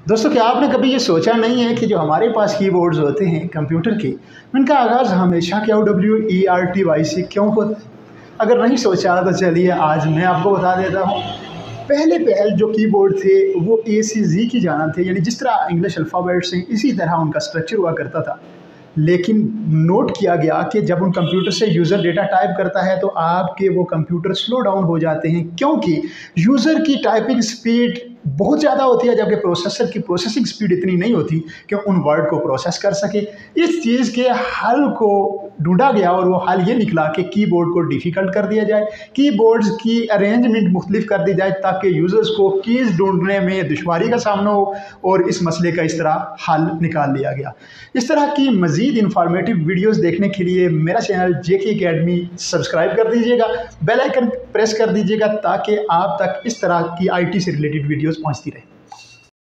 दोस्तों, क्या आपने कभी ये सोचा नहीं है कि जो हमारे पास कीबोर्ड्स होते हैं कंप्यूटर के, उनका आगाज़ हमेशा QWERTY से क्यों होता है? अगर नहीं सोचा तो चलिए आज मैं आपको बता देता हूँ। पहले जो कीबोर्ड थे वो ए से ज़ी की जाना थे, यानी जिस तरह इंग्लिश अल्फ़ाबेट्स हैं इसी तरह उनका स्ट्रक्चर हुआ करता था। लेकिन नोट किया गया कि जब उन कंप्यूटर से यूज़र डेटा टाइप करता है तो आपके वो कंप्यूटर स्लो डाउन हो जाते हैं, क्योंकि यूज़र की टाइपिंग स्पीड बहुत ज़्यादा होती है, जबकि प्रोसेसर की प्रोसेसिंग स्पीड इतनी नहीं होती कि उन वर्ड को प्रोसेस कर सके। इस चीज़ के हल को ढूंढा गया और वो हल ये निकला कि कीबोर्ड को डिफ़िकल्ट कर दिया जाए, कीबोर्ड्स की अरेंजमेंट मुख्तलिफ कर दी जाए ताकि यूज़र्स को कीज़ ढूंढने में दुश्वारी का सामना हो, और इस मसले का इस तरह हल निकाल लिया गया। इस तरह की मज़ीद इंफॉर्मेटिव वीडियोज़ देखने के लिए मेरा चैनल JK Academy सब्सक्राइब कर दीजिएगा, बेल आइकन प्रेस कर दीजिएगा ताकि आप तक इस तरह की IT से रिलेटेड वीडियोज़ पहुँचती रहे।